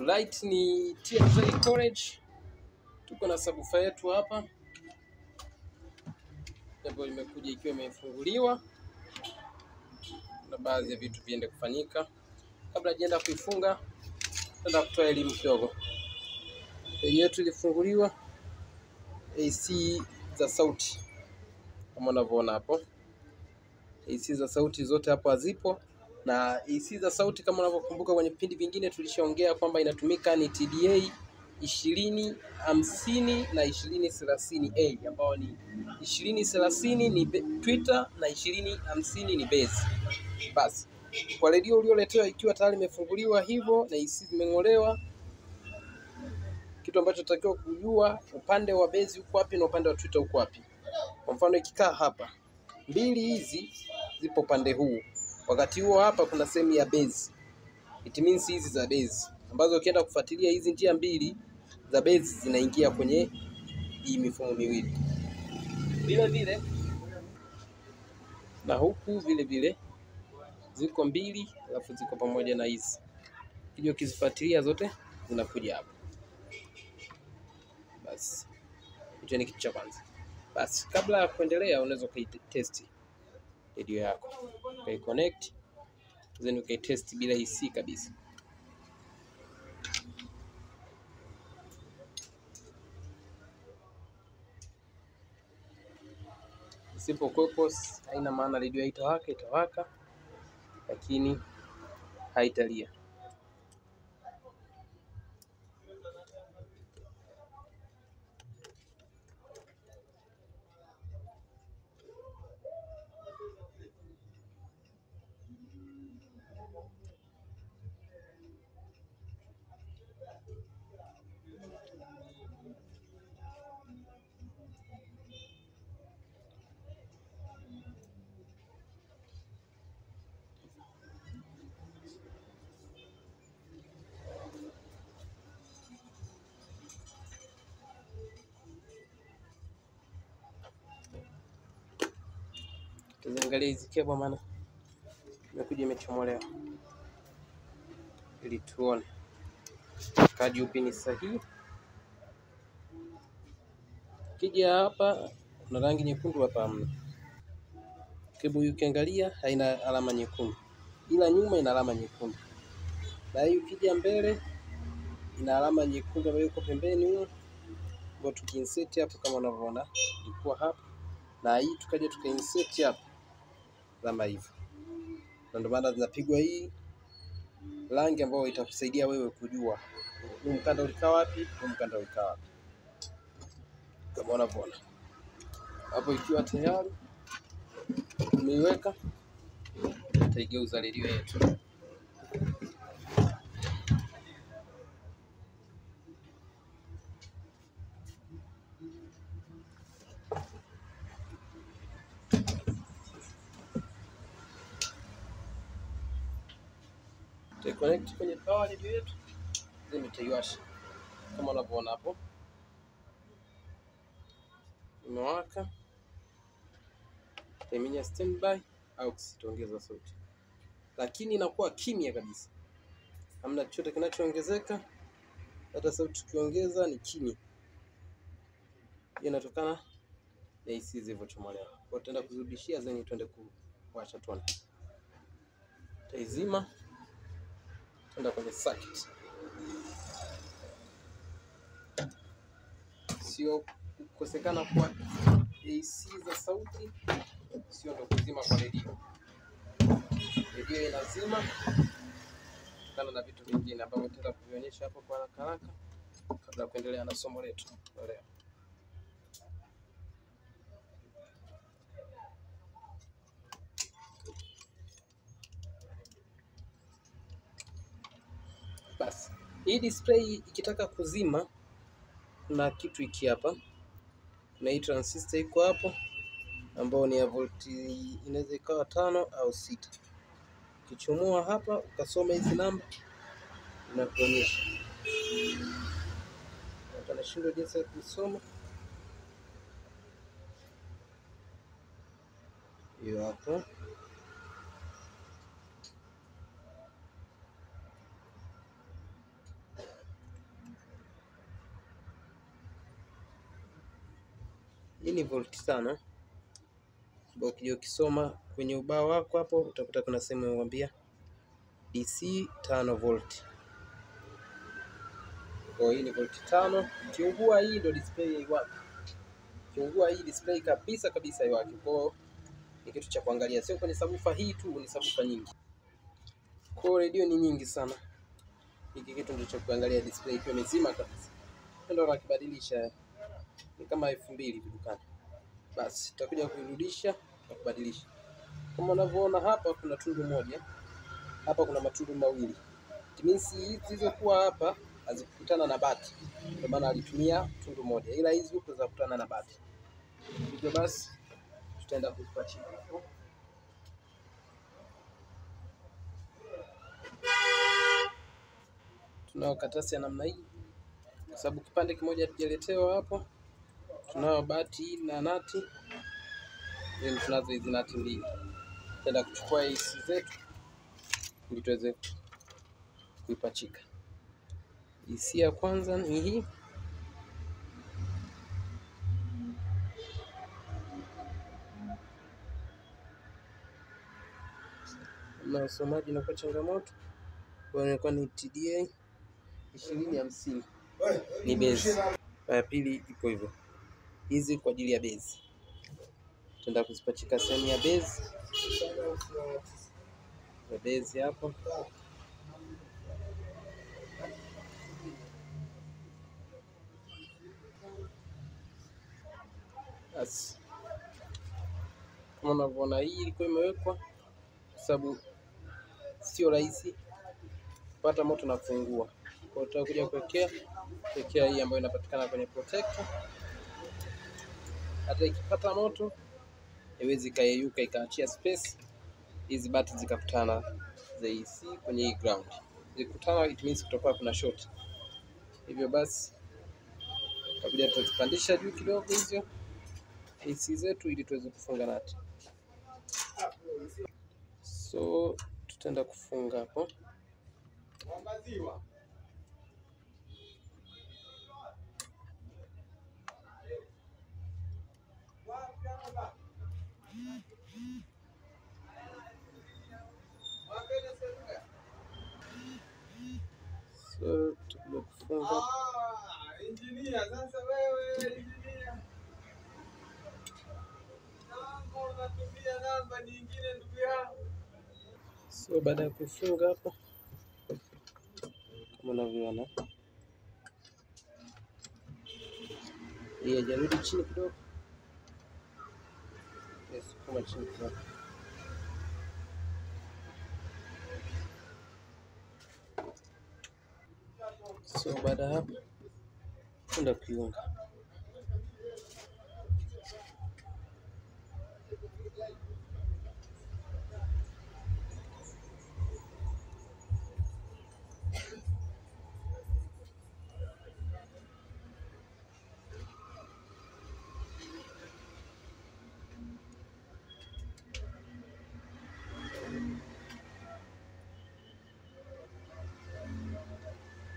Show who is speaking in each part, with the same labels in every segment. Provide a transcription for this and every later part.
Speaker 1: Light ni TFZ College. Tuko na subwoofer yetu hapa ambayo imekuja ikiwa imefunguliwa, na baadhi ya vitu viende kufanyika. Kabla hajaenda kuifunga, nataka kutoa elimu kidogo. Hii yetu ilifunguliwa AC za Sauti kama unavyoona hapo. AC za Sauti zote hapo hazipo, na AC za Sauti kama unavyokumbuka kwenye vipindi vingine tulishaongea kwamba inatumika ni TDA 2050 na 2030A, ambao ni 2030 ni Twitter na 2050 ni base. Basi kwa redio ulioletewa ikiwa tayari imefunguliwa hivyo na AC zimeng'olewa, kitu ambacho tunatakiwa kujua upande wa base uko wapi na upande wa Twitter uko wapi. Kwa mfano ikikaa hapa, mbili hizi zipo pande huu, wakati huo hapa kuna sehemu ya base. It means hizi za base ambazo ukienda kufuatilia hizi njia mbili za base zinaingia kwenye hii mifumo miwili. Vile vile na huku vile vile ziko mbili, alafu ziko pamoja na hizi. Hiyo ukizifuatilia zote zinakuja hapa. Basi hicho ni kitu cha kwanza. Basi kabla ya kuendelea, unaweza kuitest radio yako, ukaiconnect, then ukaitest bila AC kabisa. Simple purpose, haina maana radio itawaka, lakini haitalia. Tuziangalie hizi kebo, maana imekuja imechomolewa, ili tuone kadi upi ni sahihi. Kija hapa kuna rangi nyekundu, hapa hamna. Kebo hii ukiangalia haina alama nyekundu, ila nyuma ina alama nyekundu. Na hii ukija mbele ina alama nyekundu ambayo iko pembeni huko. Kwa tukiinsert hapo kama unavyoona ilikuwa hapa, na hii tukaja tukainsert hapa kama hivyo. Na ndio maana zinapigwa hii rangi ambayo itakusaidia wewe kujua huu mkanda ulikaa wapi, huu mkanda ulikaa wapi. Kama unavyoona hapo, ikiwa tayari umeiweka, utaigeuza redio yetu. Connect kwenye power redio yetu, then utaiwasha kama unavyoona hapo, imewaka. Taiminya standby au kusitongeza sauti, lakini inakuwa kimya kabisa, hamna chochote kinachoongezeka. Hata sauti tukiongeza ni kimya. Hiyo inatokana na AC zilivyochomolewa. Kwa tutaenda kuzidishia, then tuende kuwasha tuone. Taizima, tuenda kwenye circuit. Sio kukosekana kwa AC za Sauti, sio ndo kuzima kwa redio. Redio inazima kutokana na vitu vingine ambavyo tutaenda kuvionyesha hapo kwa haraka kabla ya kuendelea na somo letu leo. Basi hii display ikitaka kuzima, kuna kitu hiki hapa, na hii transistor iko hapo ambao ni ya volti, inaweza ikawa 5 au 6. Ukichomoa hapa ukasoma hizi namba na kuonyesha. Tunashindwa jinsi ya kusoma. Hiyo hapo. ni volti 5. Ambao ukija ukisoma kwenye ubao wako hapo utakuta kuna sehemu inakwambia DC 5 volt. Kwa hii ni volti 5. Kiungua hii ndio display iwake. Kiungua hii display kabisa kabisa iwake. Kwa ni kitu cha kuangalia, sio kwenye subwoofer hii tu, ni subwoofer nyingi. Kwa radio ni nyingi sana. Hiki kitu ndio cha kuangalia, display ikiwa imezima kabisa. Ndio nakibadilisha. Ni kama 2000 hivi dukani. Basi tutakuja kuirudisha na kubadilisha. Kama unavyoona hapa kuna tundu moja. Hapa kuna matundu mawili. It means hizi zilizokuwa hapa hazikutana na bati. Kwa maana alitumia tundu moja. Ila hizi huko za kukutana na bati. Hivyo basi tutaenda kupachika hapo. Tunao katasi ya namna hii. Kwa sababu kipande kimoja hatujaletewa hapo. Tunao bati na nati. Then tunazo hizi nati mbili. Tutaenda kuchukua hizi zetu ili tuweze kuipachika. Hisi ya kwanza ni hii. Na usomaji unakuwa changamoto. Kwa inakuwa ni TDA 2050. Ni base. Ya pili ipo hivyo. Hizi kwa ajili ya base. Tutaenda kuzipachika sehemu ya base. Ya base hapo. Basi. Kama unavyoona hii ilikuwa imewekwa kwa sababu sio rahisi kupata moto na kufungua. Kwa hiyo tutakuja kuwekea hii ambayo inapatikana kwenye protector. Hata ikipata moto haiwezi kayeyuka ikaachia space. Hizi bati zikakutana za AC kwenye hii ground. Zikutana it means kutokuwa kuna short. Hivyo basi tutakuja tutazipandisha juu kidogo hizo AC zetu ili tuweze kufunga nati. So tutaenda kufunga hapo. So tutakuja kufunga.
Speaker 2: Engineer, sasa wewe engineer. Naomba unatumia namba nyingine ndugu yangu.
Speaker 1: So baada ya kufunga hapo kama unavyoona hii haijarudi chini kidogo. Yes, kama chini kidogo. So baada ya hapo tutaenda kuiunga.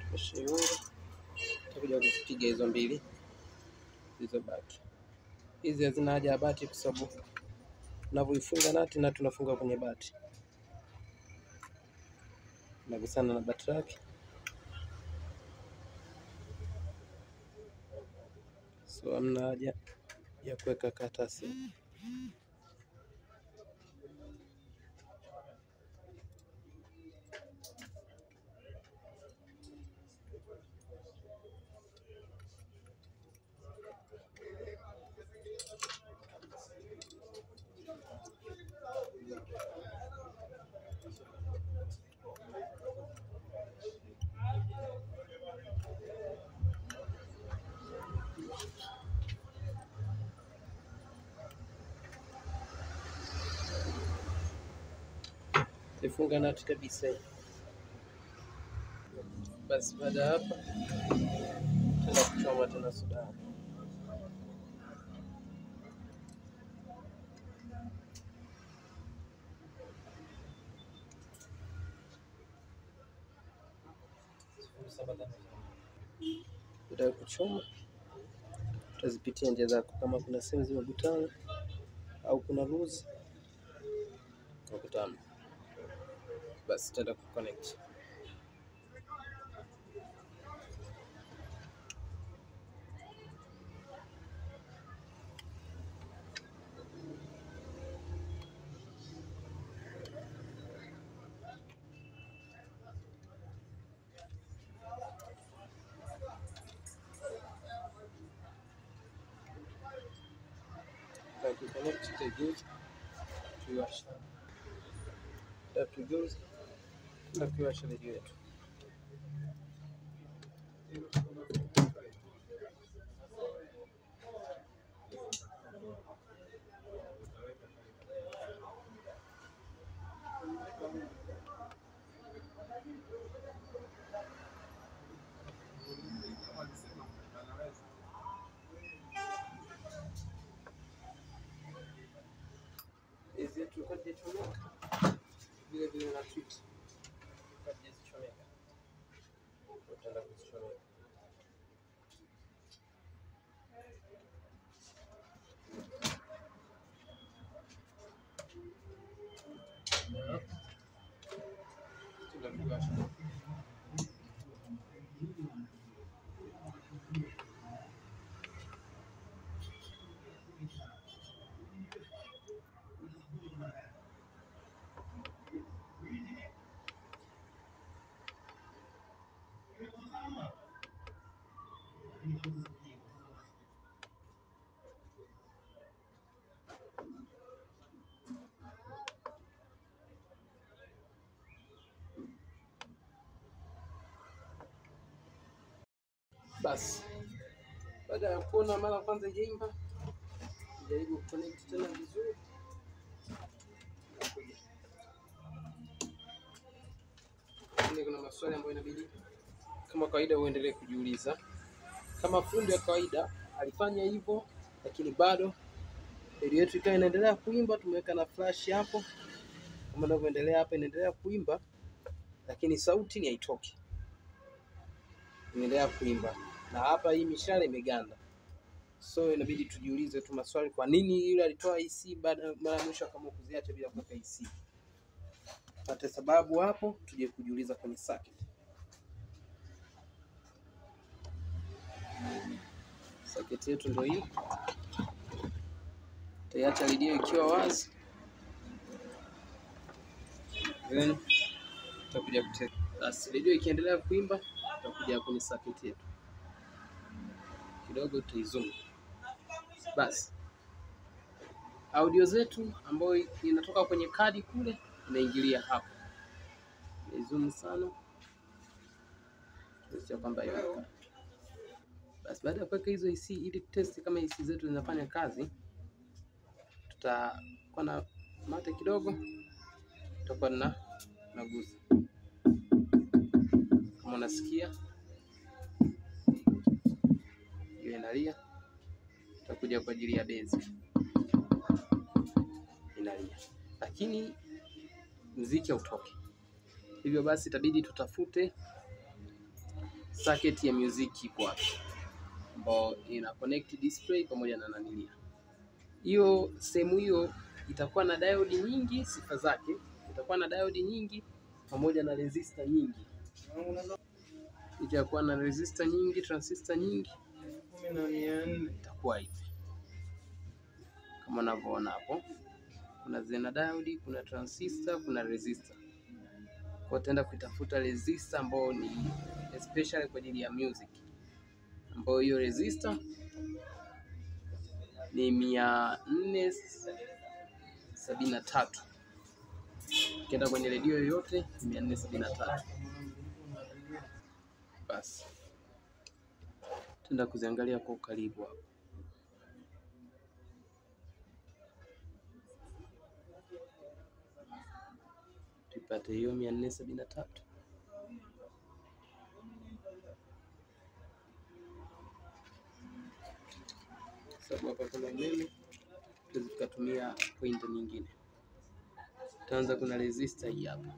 Speaker 1: Tumeshiunga. Tutakuja kuzipiga hizo mbili zilizobaki. Hizi hazina haja ya bati kwa sababu tunavyoifunga nati na tunafunga kwenye bati. Nagusana na bati lake. So hamna haja ya kuweka katasi. Ifunga nati kabisa. Basi baada hapa tutaenda kuchoma tena soda. Baada ya kuchoma utazipitia njia zako, kama kuna sehemu zimekutana au kuna loose kukutana, basi tutaenda kuconnect. Connect tutaigeuza tuiwashe, tutageuza na kuiwasha redio yetu. Hizi tulikuwa tunatumia vile vile na tweet kwa kuzichomeka, tutaenda kuzichomeka. Basi baada ya kuona mara kwanza ijaimba, jaribu connect tena vizuri. Kuna maswali ambayo inabidi kama kawaida uendelee kujiuliza. Kama fundi wa kawaida alifanya hivyo, lakini bado redio yetu ikawa inaendelea kuimba, tumeweka na flash hapo. Kama unavyoendelea hapa inaendelea kuimba, lakini sauti ni haitoki. Inaendelea kuimba. Na hapa hii mishale imeganda. So inabidi tujiulize tu maswali, kwa nini yule alitoa IC mara mwisho kama kuziacha bila kuweka IC? Pate sababu hapo, tuje kujiuliza kwenye circuit. Circuit yetu ndio hii. Tutaacha redio ikiwa wazi. Then tutakuja kutest. Basi redio ikiendelea kuimba, tutakuja kwenye circuit yetu. Kidogo tutaizoom. Basi audio zetu ambayo inatoka kwenye kadi kule inaingilia hapa. Zoom sana. Sio kwamba hiyo. Basi baada ya kuweka hizo IC ili test kama IC zetu zinafanya kazi, tutakuwa na mate kidogo, tutakuwa nagusa. Kama unasikia hiyo inalia, tutakuja kwa ajili ya base. Inalia. Lakini muziki hautoki. Hivyo basi itabidi tutafute circuit ya muziki kwa ambao ina connect display pamoja na nanilia. Hiyo sehemu hiyo itakuwa na diode nyingi, sifa zake itakuwa na diode nyingi pamoja na resistor nyingi. Itakuwa na resistor nyingi, transistor nyingi, 10,400 itakuwa hivi. Kama unavyoona hapo, kuna zena diode, kuna transistor, kuna resistor. Kwa tutaenda kutafuta resistor ambayo ni especially kwa ajili ya music. Ambayo hiyo resistor ni 473. Ukienda kwenye redio yoyote 473. Basi tutaenda kuziangalia kwa ukaribu hapo. Tupate hiyo 473. Sababu hapa kuna umeme, tukatumia pointer nyingine. Tutaanza kuna resistor hii hapa.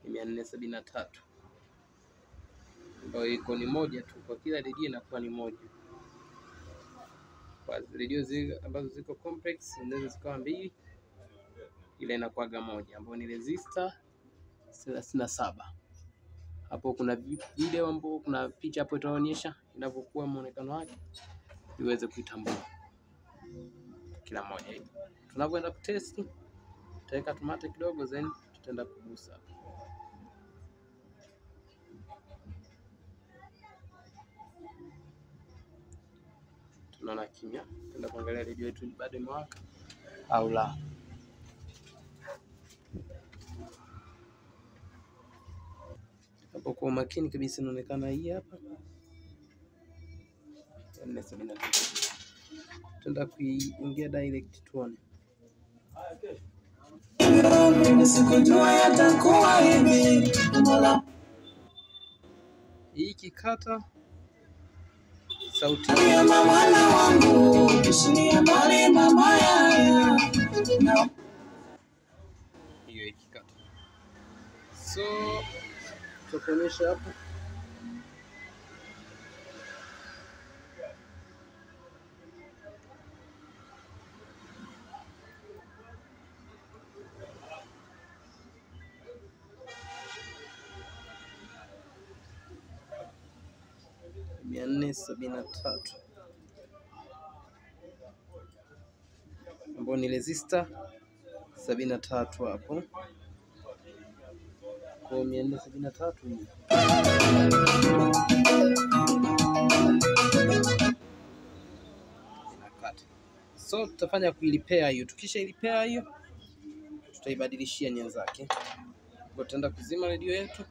Speaker 1: Ni 473. Kwa iko ni moja tu, kwa kila redio inakuwa ni moja. Kwa redio zile ambazo ziko complex zinaweza zikawa mbili, ile inakuwaga moja ambayo ni resistor 37. Hapo kuna video ambapo kuna picha hapo itaonyesha inavyokuwa muonekano wake, iweze kuitambua kila moja hivi. Tunapoenda kutest, tutaweka tomato kidogo, then tutaenda kugusa. Tunaona kimya, tutaenda kuangalia redio yetu bado imewaka au la. Hapo kwa makini kabisa inaonekana hii hapa 473. Tutaenda kuingia direct tuone. Sikujua yatakuwa hivi. Hii kikata sauti ya mwana wangu, kishia mbali mama ya. Hiyo ikikata. So tutaonyesha hapo. Mia nne sabini na tatu ambao ni resistor 73 hapo. Kwa 473 hii. Inakata. So tutafanya kuilipea hiyo. Tukisha ilipea hiyo, tutaibadilishia nia zake. Kwa tutaenda kuzima redio yetu.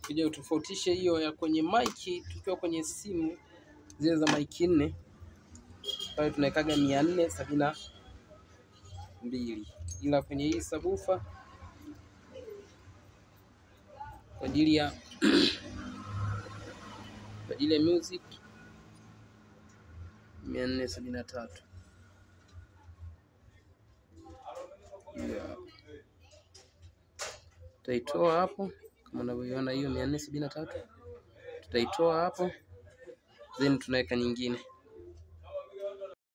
Speaker 1: Kuja utofautishe hiyo ya kwenye mic tukiwa kwenye simu zile za mic 4. Pale tunawekaga 472. Ila kwenye hii subwoofer kwa ajili ya music 473. Yeah. Tutaitoa hapo kama unavyoiona hiyo 473. Tutaitoa hapo, then tunaweka nyingine.